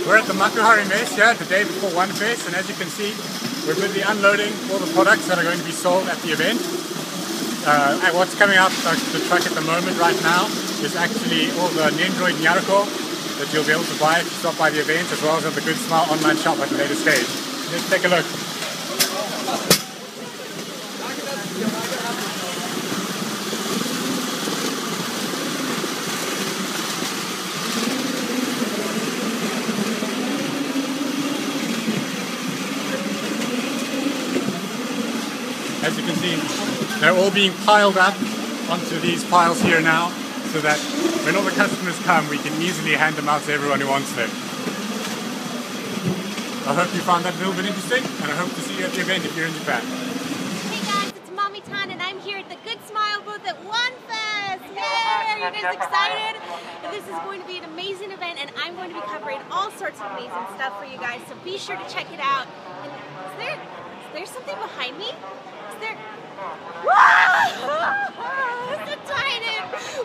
We're at the Makuhari Mess here the day before One Fest, and as you can see, we're busy unloading all the products that are going to be sold at the event. And what's coming out the truck at the moment right now is actually all the Nendoroid Nyaruko that you'll be able to buy if you stop by the event, as well as at the Good Smile online shop at the later stage. Let's take a look. As you can see, they're all being piled up onto these piles here now, so that when all the customers come, we can easily hand them out to everyone who wants them. I hope you found that a little bit interesting, and I hope to see you at the event if you're in Japan. Hey guys, it's Mommy Tan, and I'm here at the Good Smile booth at One Fest! Yay! Are you guys excited? This is going to be an amazing event, and I'm going to be covering all sorts of amazing stuff for you guys, so be sure to check it out. And is there something behind me? Is there... It's a titan!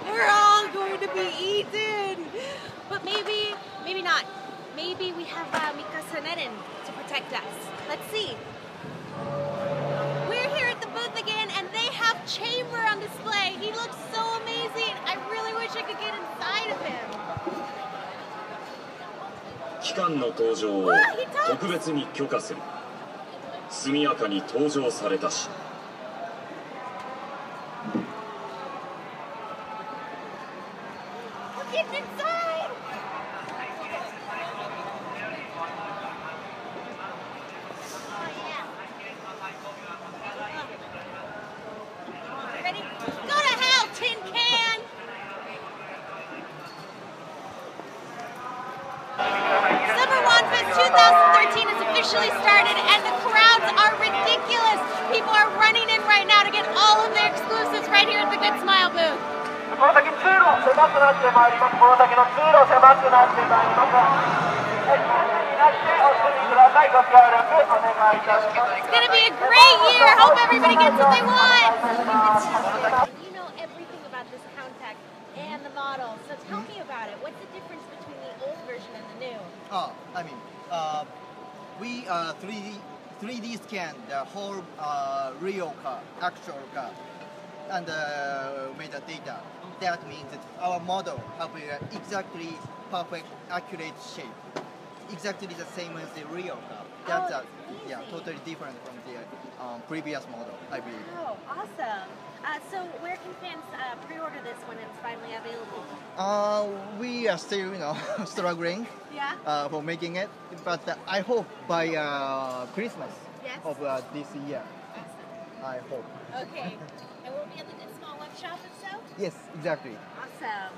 We're all going to be eaten! But maybe not. Maybe we have Mikasa Neren to protect us. Let's see. We're here at the booth again, and they have Chamber on display. He looks so amazing. I really wish I could get inside of him. 機関の登場を特別に許可する。速やかに登場されたし。We're getting inside! Ready? Go to hell, tin can! Summer One Fest 2013 has officially started, and the crowds are ridiculous. People are running in right now to get all of their exclusives right here at the Good Smile booth. この先通路狭くなってまいります。この先の通路狭くなってまいります。季節になってお進みください。ご協力お願いいたします。 It's gonna be a great year. Hope everybody gets what they want. You know everything about this contact and the model, so tell me about it. What's the difference between the old version and the new? We 3D scan the whole real car, actual car, and made the data. That means that our model have exactly perfect, accurate shape, exactly the same as the real car. That's totally different from the previous model, I believe. Oh, awesome. So where can fans pre-order this when it's finally available? We are still, struggling for making it, but I hope by Christmas of this year. I hope. Okay. And we'll be at the Good Smile Web Shop itself? Yes, exactly. Awesome.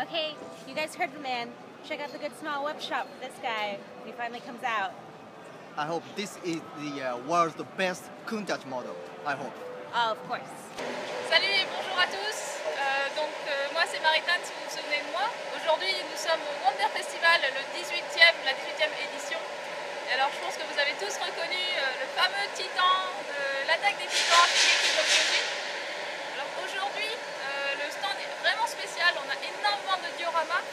Okay, you guys heard the man. Check out the Good Smile Web Shop for this guy when he finally comes out. I hope this is the world's best Countach model. I hope. Oh, of course. Salut et bonjour à tous. Moi c'est Marie-Tan, si vous vous souvenez de moi. Aujourd'hui nous sommes au Wonder Festival, la 18e édition. Et alors je pense que vous avez tous reconnu le fameux titan de l'attaque des titans Shingeki no Kyojin. Alors aujourd'hui le stand est vraiment spécial, on a énormément de dioramas,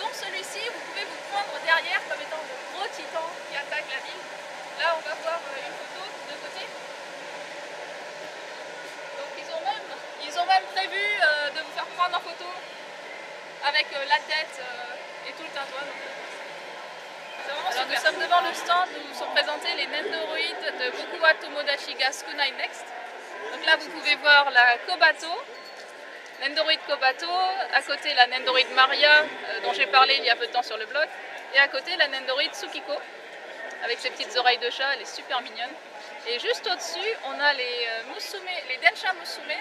dont celui-ci, vous pouvez vous prendre derrière comme étant le gros titan qui attaque la ville. Là on va voir une photo de côté. Donc ils ont même prévu de vous faire prendre en photo avec la tête et tout le tintouin. Alors nous sommes devant le stand où sont présentés les Nendoroid de Bokuwa Tomodachi ga Sukunai Next. Donc là vous pouvez voir la Kobato, Nendoroid Kobato, à côté la Nendoroid Maria dont j'ai parlé il y a peu de temps sur le blog, et à côté la Nendoroid Tsukiko avec ses petites oreilles de chat, elle est super mignonne. Et juste au-dessus on a les Densha Musume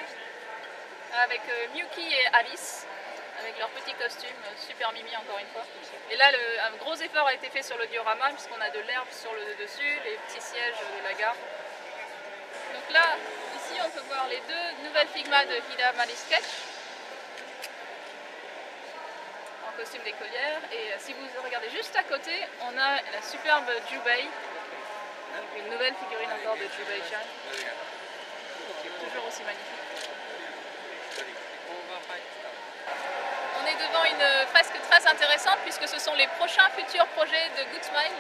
avec Miyuki et Alice, avec leurs petits costumes, super mimi encore une fois. Et là, un gros effort a été fait sur le diorama, puisqu'on a de l'herbe sur le dessus, les petits sièges de la gare. Donc là, ici, on peut voir les deux nouvelles Figma de Hida Mali Sketch, en costume d'écolière. Et si vous regardez juste à côté, on a la superbe Jubei, avec une nouvelle figurine encore de Jubei-chan, qui est toujours aussi magnifique. On est devant une fresque très très intéressantes puisque ce sont les prochains futurs projets de Good Smile.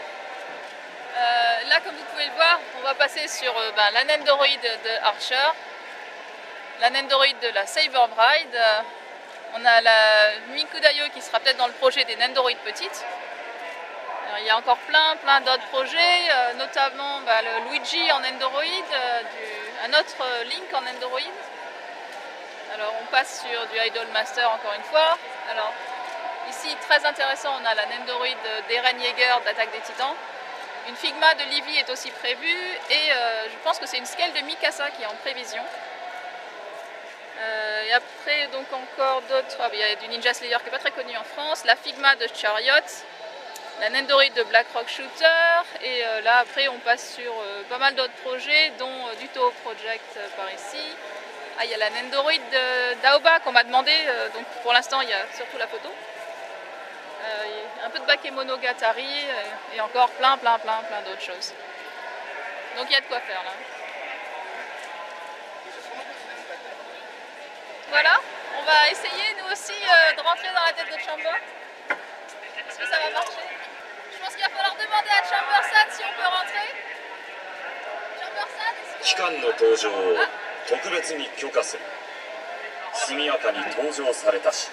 Là, comme vous pouvez le voir, on va passer sur la Nendoroid de Archer, la Nendoroid de la Saber Bride. On a la Mikudayo qui sera peut-être dans le projet des Nendoroid petites. Alors, il y a encore plein d'autres projets, notamment le Luigi en Nendoroid, un autre Link en Nendoroid. Alors on passe sur du Idol Master encore une fois. Alors ici, très intéressant, on a la Nendoroid d'Eren Yeager d'Attaque des Titans. Une Figma de Livy est aussi prévue et je pense que c'est une scale de Mikasa qui est en prévision. Et après, donc encore d'autres, il y a du Ninja Slayer qui n'est pas très connu en France, la Figma de Chariot, la Nendoroid de Blackrock Shooter, et là après on passe sur pas mal d'autres projets, dont du Toho Project par ici. Ah, il y a la Nendoroid d'Aoba qu'on m'a demandé, donc pour l'instant il y a surtout la photo. Un peu de Bakemonogatari et encore plein d'autres choses. Donc il y a de quoi faire là. Voilà, on va essayer nous aussi de rentrer dans la tête de Chamber. Est-ce que ça va marcher? Je pense qu'il va falloir demander à Chambersat si on peut rentrer. Chambersat, est-ce que... 特別に許可する。速やかに登場されたし。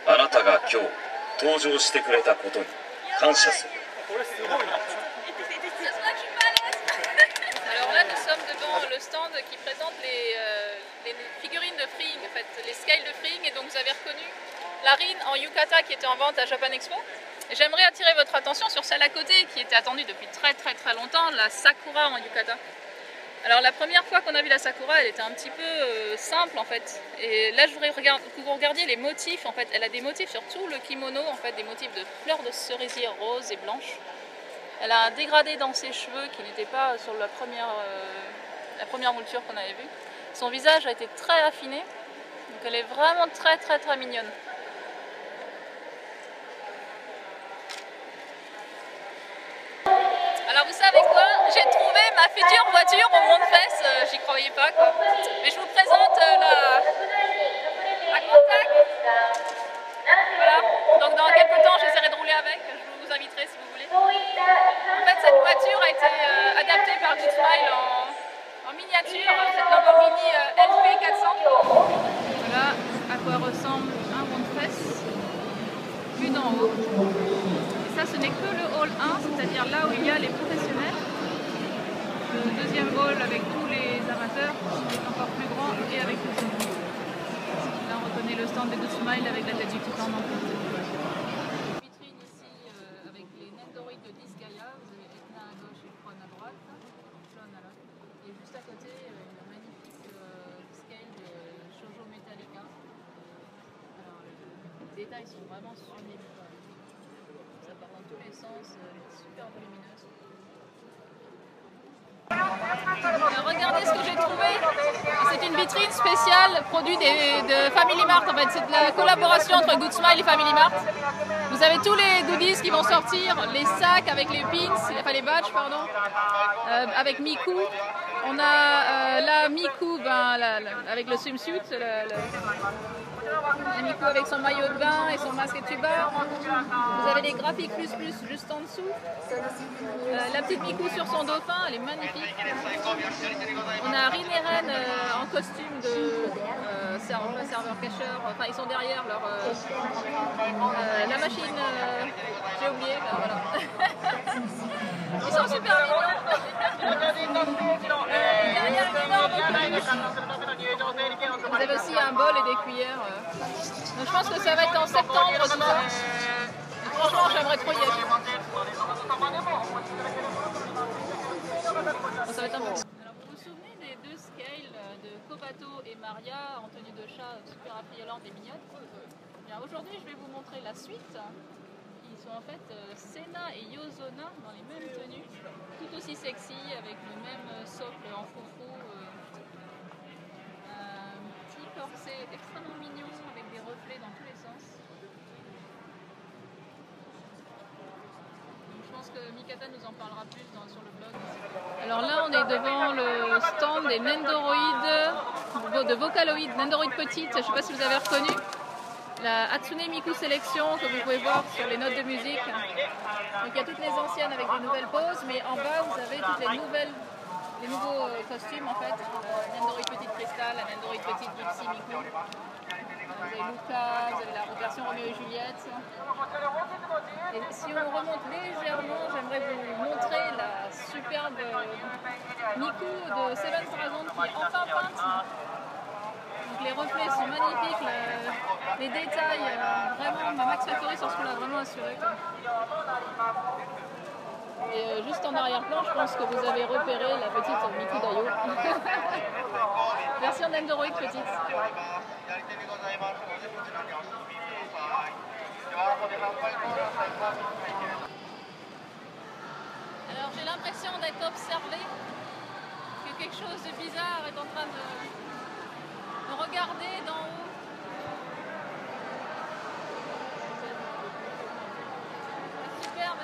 あなたが今日登場してくれたことに感謝する。Alors là, nous sommes devant le stand qui présente les figurines de Freeing, en fait, les scales de Freeing, et donc vous avez reconnu la Rin en yukata qui était en vente à Japan Expo. J'aimerais attirer votre attention sur celle à côté qui était attendue depuis très longtemps, la Sakura en yukata. Alors la première fois qu'on a vu la Sakura, elle était un petit peu simple en fait. Et là je voudrais que vous regardiez les motifs en fait. Elle a des motifs sur tout le kimono en fait, des motifs de fleurs de cerisier roses et blanches. Elle a un dégradé dans ses cheveux qui n'était pas sur la première mouture qu'on avait vue. Son visage a été très affiné, donc elle est vraiment très mignonne. Alors vous savez quoi, j'ai trouvé ma future voiture au Mondfest, j'y croyais pas quoi. Mais je vous présente la Contact. Voilà, donc dans quelques temps j'essaierai de rouler avec, je vous inviterai si vous voulez. En fait cette voiture a été adaptée par Good Smile en miniature, cette Lamborghini LP400. Voilà à quoi ressemble un Mondfest vu d'en haut. Ça, ce n'est que le hall 1, c'est-à-dire là où il y a les professionnels. Le deuxième hall avec tous les amateurs, est encore plus grand et avec tout le monde. Là, on reconnaît le stand de Good Smile avec la tête du titan en plus. Vitrine ici avec les Nendoroid de Disgaea. Vous avez Etna à gauche et Kron à droite. Clone à l'autre. Et juste à côté, une magnifique scale de Shoujo Metallica. Alors, les détails sont vraiment sublimes. Ça part dans tous les sens, super volumineuse. Alors, regardez ce que j'ai trouvé. C'est une vitrine spéciale produit de Family Mart. En fait, c'est de la collaboration entre Good Smile et Family Mart. Vous avez tous les goodies qui vont sortir, les sacs avec les pins, enfin les badges, pardon, avec Miku. On a la Miku avec le swimsuit, la Miku avec son maillot de bain et son masque tuba. Vous avez les graphiques plus juste en dessous. La petite Miku sur son dauphin, elle est magnifique. On a Rin et Ren en costume de serveur-cacheur. Enfin, ils sont derrière leur la machine. J'ai oublié, ben voilà. Ils sont super mignons. Derrière une énorme peluche. Vous avez aussi un bol et des cuillères. Donc je pense que ça va être en septembre tout ça. Et franchement, j'aimerais trop y aller. Bon, ça va être un peu... Alors vous vous souvenez des deux scales de Kobato et Maria en tenue de chat super affriolante et mignonne? Aujourd'hui, je vais vous montrer la suite. sont en fait Senna et Yozona dans les mêmes tenues, tout aussi sexy, avec le même socle en froufrou, un petit corset extrêmement mignon avec des reflets dans tous les sens. Donc, je pense que Mikata nous en parlera plus sur le blog. Alors là, on est devant le stand des Nendoroid, de Vocaloid, Nendoroid petites, je ne sais pas si vous avez reconnu. La Hatsune Miku Sélection que vous pouvez voir sur les notes de musique. Donc il y a toutes les anciennes avec des nouvelles poses, mais en bas vous avez toutes les nouveaux costumes en fait. La Nendoroid Petite Cristal, la Nendoroid Petite Gypsy Miku. Vous avez Luca, vous avez la version Roméo et Juliette. Et si on remonte légèrement, j'aimerais vous montrer la superbe Miku de Seven Dragon qui est enfin peinte. Donc les reflets sont magnifiques, les détails, vraiment, Max Factory sur ce coup-là, vraiment assuré. Et juste en arrière-plan, je pense que vous avez repéré la petite Miku Dayo. Version Nendoroid petite. Alors j'ai l'impression d'être observée, que quelque chose de bizarre est en train de regarder d'en haut. Superbe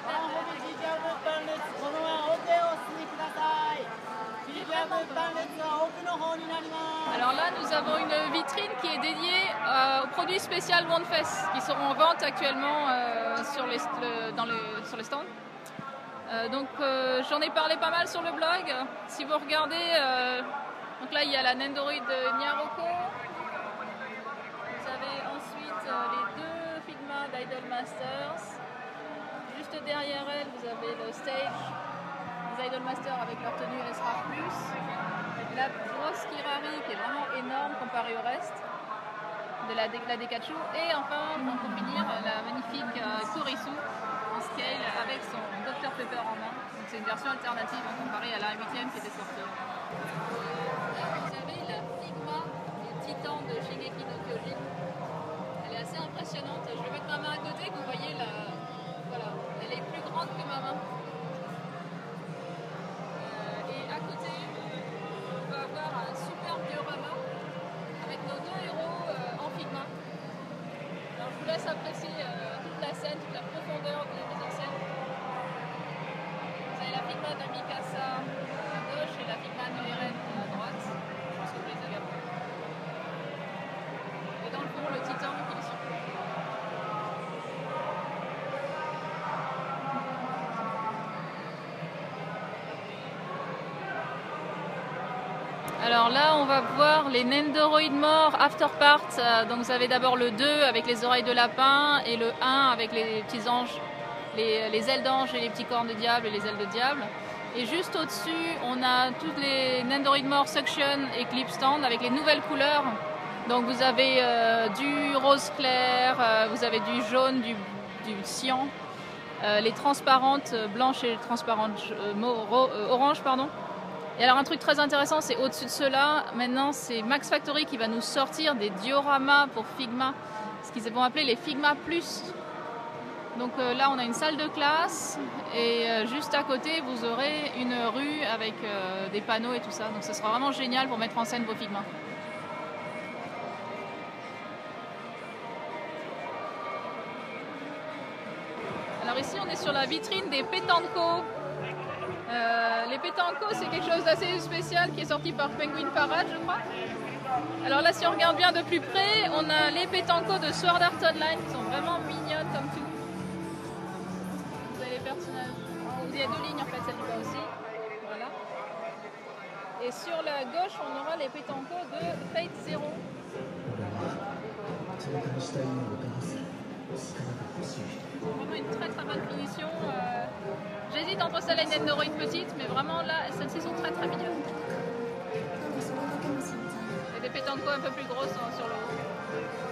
Alors là, nous avons une vitrine qui est dédiée aux produits spéciaux OneFest qui seront en vente actuellement sur les stands. Donc j'en ai parlé pas mal sur le blog. Si vous regardez, donc là il y a la Nendoroid Nyaroko. Vous avez ensuite les deux Figma d'Idol Masters. Juste derrière elle, vous avez le stage des Idol Masters avec leur tenue SR+. La grosse Kirari qui est vraiment énorme comparée au reste de la Dekachu. Et enfin, pour finir, la magnifique Kurisu en scale avec son Dr Pepper en main. C'est une version alternative comparée à la 8e qui était sortie. Vous avez la Figma du Titan de Shingeki no Kyojin. Elle est assez impressionnante. Je vais mettre ma main à côté, que vous voyez voilà, elle est plus grande que ma main. Et à côté, on va avoir un super diorama avec nos deux héros en Figma. Alors je vous laisse apprécier toute la scène, toute la profondeur de la mise en scène. Vous avez la Figma de Mikasa à gauche et la Figma de Eren à droite. Je pense que vous les avez appris. Et dans le fond, le Titan qui est sur le fond. Alors là, on va voir les Nendoroid morts After Part. Donc vous avez d'abord le 2 avec les oreilles de lapin et le 1 avec les petits anges, les ailes d'ange et les petits cornes de diable et les ailes de diable. Et juste au-dessus, on a toutes les Nendoroid morts Suction et Clip Stand avec les nouvelles couleurs. Donc vous avez du rose clair, vous avez du jaune, du cyan, les transparentes blanches et les transparentes orange, pardon. Et alors un truc très intéressant, c'est au-dessus de cela, maintenant c'est Max Factory qui va nous sortir des dioramas pour Figma, ce qu'ils vont appeler les Figma Plus. Donc là on a une salle de classe et juste à côté vous aurez une rue avec des panneaux et tout ça. Donc ce sera vraiment génial pour mettre en scène vos Figma. Alors ici on est sur la vitrine des Petanco. Les Petanco, c'est quelque chose d'assez spécial qui est sorti par Penguin Parade, je crois. Alors là, si on regarde bien de plus près, on a les Petanco de Sword Art Online qui sont vraiment mignonnes comme tout. Vous avez les personnages. Il y a deux lignes en fait, celle-là aussi. Voilà. Et sur la gauche, on aura les Petanco de Fate Zero. Vraiment une très très bonne finition. J'hésite entre celle et une Nendoroid petite, mais vraiment là, celles-ci sont très très mignonnes. Et des Petanco un peu plus grosses sur le haut.